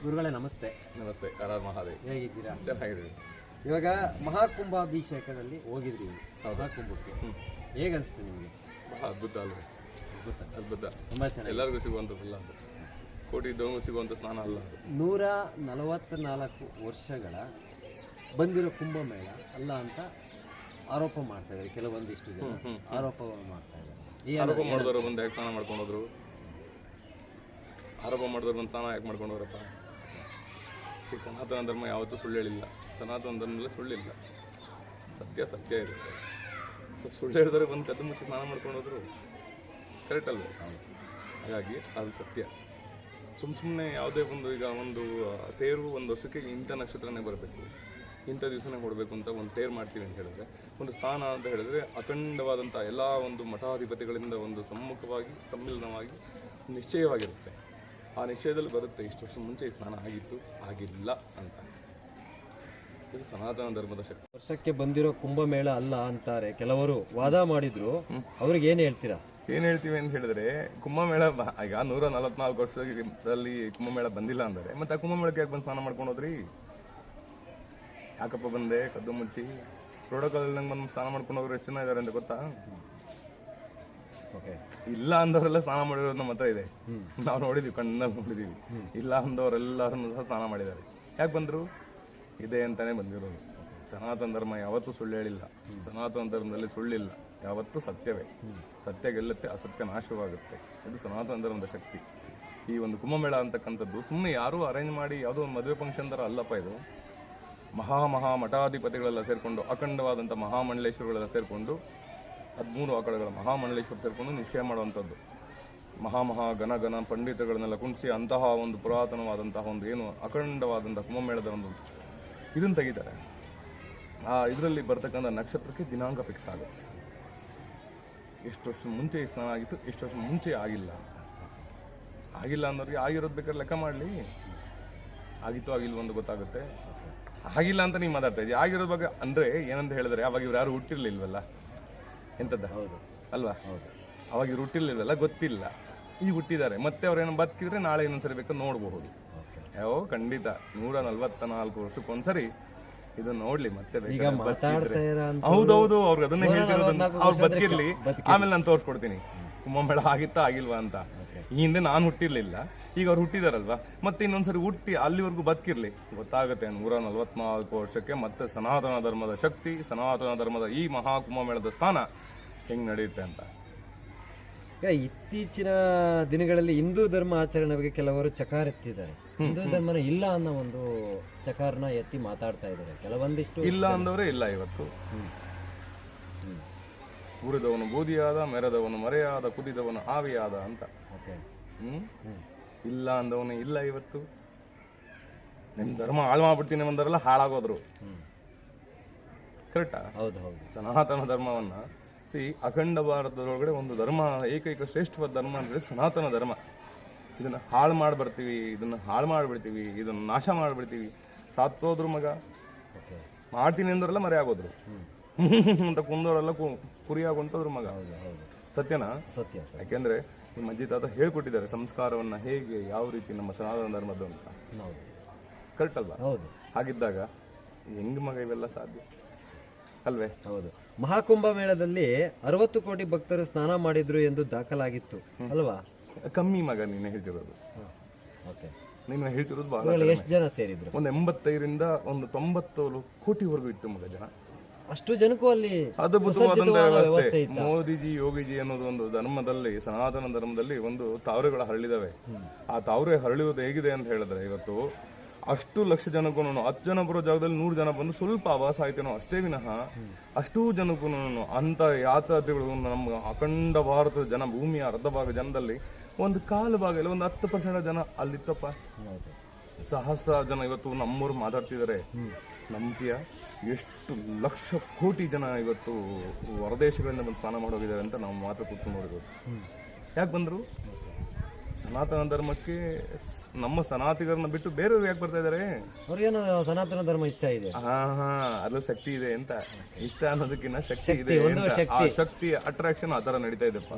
ಗುರುಗಳೇ ನಮಸ್ತೆ. ನಮಸ್ತೆ. ಆರಾಮ್ ಮಹಾದೇವ್. ಹೇಗಿದ್ದೀರಾ? ಚೆನ್ನಾಗಿದ್ದೀವಿ. ಇವಾಗ ಮಹಾಕುಂಭಾಭಿಷೇಕದಲ್ಲಿ ಹೋಗಿದ್ರಿ ಮಹಾಕುಂಭಕ್ಕೆ. ಹೇಗನ್ಸುತ್ತೆ ನಿಮಗೆ? ಬಹಳ ಅದ್ಭುತ ಅಲ್ವೇ? ಅದ್ಭುತ. ತುಂಬ ಚೆನ್ನಾಗಿ ಎಲ್ಲರಿಗೂ ಸಿಗುವಂಥದ್ದಲ್ಲ ಅದು, ಕೋಟಿ ಇದ್ದವನಿಗೂ ಸಿಗುವಂಥ ಸ್ನಾನ ಅಲ್ಲ ಅದು. 144 ವರ್ಷಗಳ ಬಂದಿರೋ ಕುಂಭಮೇಳ ಅಲ್ಲ ಅಂತ ಆರೋಪ ಮಾಡ್ತಾ ಇದ್ದಾರೆ ಕೆಲವೊಂದಿಷ್ಟು ಜನ. ಆರೋಪ ಮಾಡ್ತಾ ಇದ್ದಾರೆ. ಆರೋಪ ಮಾಡಿದವರು ಬಂದು ಯಾಕೆ ಸ್ನಾನ ಮಾಡ್ಕೊಂಡೋದ್ರು? ಆರೋಪ ಮಾಡಿದವ್ರು ಬಂದು ಸ್ನಾನ ಯಾಕೆ ಮಾಡ್ಕೊಂಡವ್ರಪ್ಪ? ಸನಾತನ ಧರ್ಮ ಯಾವತ್ತೂ ಸುಳ್ಳು ಹೇಳಿಲ್ಲ. ಸನಾತನ ಧರ್ಮದಲ್ಲಿ ಸುಳ್ಳಿಲ್ಲ, ಸತ್ಯ ಸತ್ಯ ಇರುತ್ತೆ. ಸುಳ್ಳು ಹೇಳಿದ್ರೆ ಬಂದು ಕದ್ದು ಮುಚ್ಚಿ ಸ್ನಾನ ಮಾಡ್ಕೊಂಡೋದ್ರು ಕರೆಕ್ಟ್ ಅಲ್ವೇ? ಹಾಗಾಗಿ ಅದು ಸತ್ಯ. ಸುಮ್ಮನೆ ಯಾವುದೇ ಒಂದು ಈಗ ಒಂದು ತೇರು ಒಂದು ವರ್ಷಕ್ಕೆ ಇಂಥ ನಕ್ಷತ್ರನೇ ಬರಬೇಕು, ಇಂಥ ದಿವಸನೇ ಕೊಡಬೇಕು ಅಂತ ಒಂದು ತೇರು ಮಾಡ್ತೀವಿ ಅಂತ ಹೇಳಿದ್ರೆ, ಒಂದು ಸ್ಥಾನ ಅಂತ ಹೇಳಿದ್ರೆ ಅಖಂಡವಾದಂಥ ಎಲ್ಲ ಒಂದು ಮಠಾಧಿಪತಿಗಳಿಂದ ಒಂದು ಸಮ್ಮುಖವಾಗಿ ಸಮ್ಮಿಲನವಾಗಿ ನಿಶ್ಚಯವಾಗಿರುತ್ತೆ. ಆ ನಿಶ್ಚಯದಲ್ಲಿ ಬರುತ್ತೆ ಇಷ್ಟು ವರ್ಷ ಮುಂಚೆ ಈ ಸ್ನಾನ ಆಗಿತ್ತು, ಆಗಿಲ್ಲ ಅಂತ. ಇದು ಸನಾತನ ಧರ್ಮದ ಶಕ್ತಿ. ವರ್ಷಕ್ಕೆ ಬಂದಿರೋ ಕುಂಭಮೇಳ ಅಲ್ಲ ಅಂತಾರೆ ಕೆಲವರು, ವಾದ ಮಾಡಿದ್ರು. ಅವ್ರಿಗೆ ಏನು ಹೇಳ್ತೀರಾ? ಏನು ಹೇಳ್ತೀವಿ ಅಂತ ಹೇಳಿದ್ರೆ, ಕುಂಭಮೇಳ ಈಗ 144 ವರ್ಷದಲ್ಲಿ ಕುಂಭಮೇಳ ಬಂದಿಲ್ಲ ಅಂದರೆ ಮತ್ತೆ ಆ ಕುಂಭಮೇಳಕ್ಕೆ ಯಾಕೆ ಬಂದು ಸ್ನಾನ ಮಾಡ್ಕೊಂಡು ಹೋದ್ರಿ? ಯಾಕಪ್ಪ ಬಂದೆ ಕದ್ದು ಮುಚ್ಚಿ? ಪ್ರೋಟೋಕಾಲ್ ನಂಗೆ ಬಂದು ಸ್ನಾನ ಮಾಡ್ಕೊಂಡು ಹೋಗ್ರು ಎಷ್ಟು ಜನ ಇದ್ದಾರೆ ಅಂತ ಗೊತ್ತಾ? ಇಲ್ಲ ಅಂದವರೆಲ್ಲ ಸ್ನಾನ ಮಾಡಿರೋದು ನಮ್ಮ ಹತ್ರ ಇದೆ, ನಾವು ನೋಡಿದೀವಿ, ಕಣ್ಣಲ್ಲಿ ನೋಡಿದೀವಿ. ಇಲ್ಲ ಅಂದವರೆಲ್ಲರನ್ನು ಸಹ ಸ್ನಾನ ಮಾಡಿದ್ದಾರೆ. ಯಾಕೆ ಬಂದರು? ಇದೆ ಅಂತಾನೆ ಬಂದಿರೋದು. ಸನಾತನ ಧರ್ಮ ಯಾವತ್ತೂ ಸುಳ್ಳು ಹೇಳಿಲ್ಲ. ಸನಾತನ ಧರ್ಮದಲ್ಲಿ ಸುಳ್ಳಿಲ್ಲ, ಯಾವತ್ತೂ ಸತ್ಯವೇ. ಸತ್ಯ ಗೆಲ್ಲುತ್ತೆ, ಅಸತ್ಯ ನಾಶವಾಗುತ್ತೆ. ಇದು ಸನಾತನ ಧರ್ಮದ ಶಕ್ತಿ. ಈ ಒಂದು ಕುಂಭಮೇಳ ಅಂತಕ್ಕಂಥದ್ದು ಸುಮ್ಮನೆ ಯಾರೂ ಅರೇಂಜ್ ಮಾಡಿ ಯಾವುದೋ ಒಂದು ಮದುವೆ ಫಂಕ್ಷನ್ ಥರ ಅಲ್ಲಪ್ಪ. ಇದು ಮಹಾ ಮಠಾಧಿಪತಿಗಳೆಲ್ಲ ಸೇರಿಕೊಂಡು, ಅಖಂಡವಾದಂಥ ಮಹಾಮಂಡಲೇಶ್ವರಗಳೆಲ್ಲ ಸೇರಿಕೊಂಡು, 13 ಆಕಳಗಳ ಮಹಾಮಂಡಲೇಶ್ವರ ಸೇರಿಕೊಂಡು ನಿಶ್ಚಯ ಮಾಡುವಂಥದ್ದು. ಘನ ಪಂಡಿತಗಳನ್ನೆಲ್ಲ ಕುಣಿಸಿ ಅಂತಹ ಒಂದು ಪುರಾತನವಾದಂತಹ ಒಂದು ಏನು ಅಖಂಡವಾದಂಥ ಕುಂಭಮೇಳದ ಒಂದು ಇದನ್ನು ತೆಗಿತಾರೆ. ಆ ಇದರಲ್ಲಿ ಬರ್ತಕ್ಕಂಥ ನಕ್ಷತ್ರಕ್ಕೆ ದಿನಾಂಕ ಫಿಕ್ಸ್ ಆಗುತ್ತೆ. ಎಷ್ಟು ವರ್ಷ ಮುಂಚೆ ಈ ಸ್ನಾನ ಆಗಿತ್ತು, ಎಷ್ಟು ವರ್ಷ ಮುಂಚೆ ಆಗಿಲ್ಲ ಅನ್ನೋರಿಗೆ ಆಗಿರೋದು ಬೇಕಾದ್ರೆ ಲೆಕ್ಕ ಮಾಡಲಿ. ಆಗಿತ್ತು ಆಗಿಲ್ವ ಅಂತ ಗೊತ್ತಾಗುತ್ತೆ. ಆಗಿಲ್ಲ ಅಂತ ನೀವು ಮಾತಾಡ್ತಾ ಇದ್ದೀವಿ. ಆಗಿರೋದ್ ಬಗ್ಗೆ ಅಂದರೆ ಏನಂತ ಹೇಳಿದ್ರೆ, ಅವಾಗ ಇವ್ರು ಯಾರು ಹುಟ್ಟಿರ್ಲಿಲ್ವಲ್ಲ, ಎಂಥದ್ದು ಹೌದು ಅಲ್ವಾ? ಹೌದು, ಅವಾಗ ಇವ್ರು ಹುಟ್ಟಿರ್ಲಿಲ್ವಲ್ಲ, ಗೊತ್ತಿಲ್ಲ. ಈಗ ಹುಟ್ಟಿದ್ದಾರೆ, ಮತ್ತೆ ಅವ್ರೇನೋ ಬದುಕಿದ್ರೆ ನಾಳೆ ಇನ್ನೊಂದ್ಸರಿ ಬೇಕು ನೋಡಬಹುದು. ಖಂಡಿತ 144 ವರ್ಷಕ್ಕೊಂದ್ಸರಿ ಇದನ್ನ ನೋಡ್ಲಿ. ಮತ್ತೆ ಹೌದೌದು, ಅವ್ರಿಗೆ ಅದನ್ನೇ ಹೇಳ್ತಿರೋದು. ಅವ್ರು ಬದುಕಿರ್ಲಿ, ಆಮೇಲೆ ನಾನು ತೋರಿಸ್ಕೊಡ್ತೀನಿ ಕುಂಭಮೇಳ ಆಗಿತ್ತಾ ಆಗಿಲ್ವಾ ಅಂತ. ಈ ಹಿಂದೆ ನಾನು ಹುಟ್ಟಿರ್ಲಿಲ್ಲ, ಈಗ ಅವ್ರು ಹುಟ್ಟಿದಾರಲ್ವಾ, ಮತ್ತೆ ಇನ್ನೊಂದ್ಸರಿ ಹುಟ್ಟಿ ಅಲ್ಲಿವರೆಗೂ ಬದುಕಿರ್ಲಿ, ಗೊತ್ತಾಗುತ್ತೆ 144 ವರ್ಷಕ್ಕೆ ಮತ್ತೆ ಸನಾತನ ಧರ್ಮದ ಶಕ್ತಿ, ಸನಾತನ ಧರ್ಮದ ಈ ಮಹಾ ಕುಂಭಮೇಳದ ಸ್ಥಾನ ಹೆಂಗ್ ನಡೆಯುತ್ತೆ ಅಂತ. ಇತ್ತೀಚಿನ ದಿನಗಳಲ್ಲಿ ಹಿಂದೂ ಧರ್ಮ ಆಚರಣೆ ಬಗ್ಗೆ ಕೆಲವರು ಚಕಾರ ಎತ್ತಿದ್ದಾರೆ. ಹಿಂದೂ ಧರ್ಮನ ಇಲ್ಲ ಅನ್ನೋ ಒಂದು ಚಕಾರನ ಎತ್ತಿ ಮಾತಾಡ್ತಾ ಇದ್ದಾರೆ ಕೆಲವೊಂದಿಷ್ಟು. ಇಲ್ಲ ಅಂದವರೇ ಇಲ್ಲ ಇವತ್ತು. ಉರಿದವನು ಬೂದಿಯಾದ, ಮೆರೆದವನು ಮರೆಯಾದ, ಕುದಿದವನು ಆವಿಯಾದ ಅಂತ. ಇಲ್ಲ ಅಂದವನು ಇಲ್ಲ ಇವತ್ತು. ನಿಮ್ ಧರ್ಮ ಹಾಳು ಮಾಡ್ಬಿಡ್ತೀನಿ ಬಂದವರೆಲ್ಲ ಹಾಳಾಗೋದ್ರು. ಕರೆಕ್ಟಾ? ಹೌದು ಹೌದು. ಸನಾತನ ಧರ್ಮವನ್ನ ಅಖಂಡ ಭಾರತದೊಳಗಡೆ ಒಂದು ಧರ್ಮ, ಏಕೈಕ ಶ್ರೇಷ್ಠವಾದ ಧರ್ಮ ಅಂದರೆ ಸನಾತನ ಧರ್ಮ. ಇದನ್ನ ಹಾಳು ಮಾಡ್ಬಿಡ್ತೀವಿ, ಇದನ್ನ ಹಾಳು ಮಾಡಿಬಿಡ್ತೀವಿ, ಇದನ್ನ ನಾಶ ಮಾಡಿಬಿಡ್ತೀವಿ. ಸಾತ್ತೋದ್ರು ಮಗ, ಮಾಡ್ತೀನಿ ಅಂದ್ರೆಲ್ಲ ಮರೆ ಆಗೋದ್ರು ಅಂತ ಕುಂದವರೆಲ್ಲ ಕುರಿಯಾಗೊಂಟೋದ್ರು ಮಗ. ಸತ್ಯನಾ? ಸತ್ಯ. ಯಾಕೆಂದ್ರೆ ನಿಮ್ಮ ಅಜ್ಜಿ ತಾತ ಹೇಳ್ಕೊಟ್ಟಿದ್ದಾರೆ ಸಂಸ್ಕಾರವನ್ನ ಹೇಗೆ, ಯಾವ ರೀತಿ ನಮ್ಮ ಸನಾತನ ಧರ್ಮದ್ದು ಅಂತ. ಕರೆಕ್ಟ್ ಅಲ್ವಾ? ಹೌದು. ಹಾಗಿದ್ದಾಗ ಹೆಂಗ್ ಮಗ ಇವೆಲ್ಲ ಸಾಧ್ಯ ಅಲ್ವೇ? ಹೌದು. ಮಹಾಕುಂಭ ಮೇಳದಲ್ಲಿ 60 ಕೋಟಿ ಭಕ್ತರು ಸ್ನಾನ ಮಾಡಿದ್ರು ಎಂದು ದಾಖಲಾಗಿತ್ತು ಅಲ್ವಾ? ಕಮ್ಮಿ ಮಗ ನೀನು ಹೇಳ್ತಿರೋದು. ನೀನು ಹೇಳ್ತಿರೋದು ಬಹಳ. ಎಷ್ಟು ಜನ ಸೇರಿದ್ರು? ಒಂದು 85ರಿಂದ ಒಂದು 90 ಕೋಟಿವರೆಗೂ ಇತ್ತು ಮಗ ಜನ. ಅಷ್ಟು ಜನಕ್ಕೂ ಅಲ್ಲಿ ಅದ್ಭುತವಾದಂತ ವ್ಯವಸ್ಥೆ. ಮೋದಿಜಿ ಯೋಗಿಜಿ ಅನ್ನೋದು ಒಂದು ಧರ್ಮದಲ್ಲಿ, ಸನಾತನ ಧರ್ಮದಲ್ಲಿ ಒಂದು ತಾವರೆಗಳು ಹರಳಿದಾವೆ. ಆ ತಾವರೆ ಹರಳುವುದು ಹೇಗಿದೆ ಅಂತ ಹೇಳಿದ್ರೆ, ಇವತ್ತು ಅಷ್ಟು ಲಕ್ಷ ಜನಕ್ಕೂ 10 ಜನ ಬರೋ ಜಾಗದಲ್ಲಿ 100 ಜನ ಬಂದು ಸ್ವಲ್ಪ ಆವಾಸ ಆಯ್ತೇನೋ ಅಷ್ಟೇ ವಿನಃ ಅಷ್ಟೂ ಜನಕ್ಕೂ ಅಂತ ಯಾತ್ರಾರ್ಥಿಗಳು ನಮ್ಮ ಅಖಂಡ ಭಾರತದ ಜನ, ಭೂಮಿಯ ಅರ್ಧ ಭಾಗ ಜನದಲ್ಲಿ ಒಂದು ಕಾಲು ಭಾಗ ಇಲ್ಲ, ಒಂದು 10% ಜನ ಅಲ್ಲಿತ್ತಪ್ಪ. ಸಹಸ್ರಾರು ಜನ ಇವತ್ತು ನಮ್ಮೂರು ಮಾತಾಡ್ತಿದ್ದಾರೆ. ನಂಬ್ತೀಯ? ಎಷ್ಟು ಲಕ್ಷ ಕೋಟಿ ಜನ ಇವತ್ತು ಹೊರದೇಶಗಳಿಂದ ಬಂದು ಸ್ನಾನ ಮಾಡೋಗಿದ್ದಾರೆ ಅಂತ ನಾವು ಮಾತ್ರ ಕೂತ್ಕೊಂಡು ನೋಡಿರೋದು. ಯಾಕೆ ಬಂದರು? ಸನಾತನ ಧರ್ಮಕ್ಕೆ. ನಮ್ಮ ಸನಾತಿಗರನ್ನ ಬಿಟ್ಟು ಬೇರೆಯವ್ರು ಯಾಕೆ ಬರ್ತಾ ಇದಾರೆ? ಅವ್ರಿಗೇನು ಸನಾತನ ಧರ್ಮ ಇಷ್ಟ ಇದೆ. ಅದ್ರಲ್ಲಿ ಶಕ್ತಿ ಇದೆ ಅಂತ. ಇಷ್ಟ ಅನ್ನೋದಕ್ಕಿಂತ ಶಕ್ತಿ ಇದೆ. ಆ ಶಕ್ತಿ ಅಟ್ರಾಕ್ಷನ್ ಆ ತರ ನಡೀತಾ ಇದೆಪ್ಪ.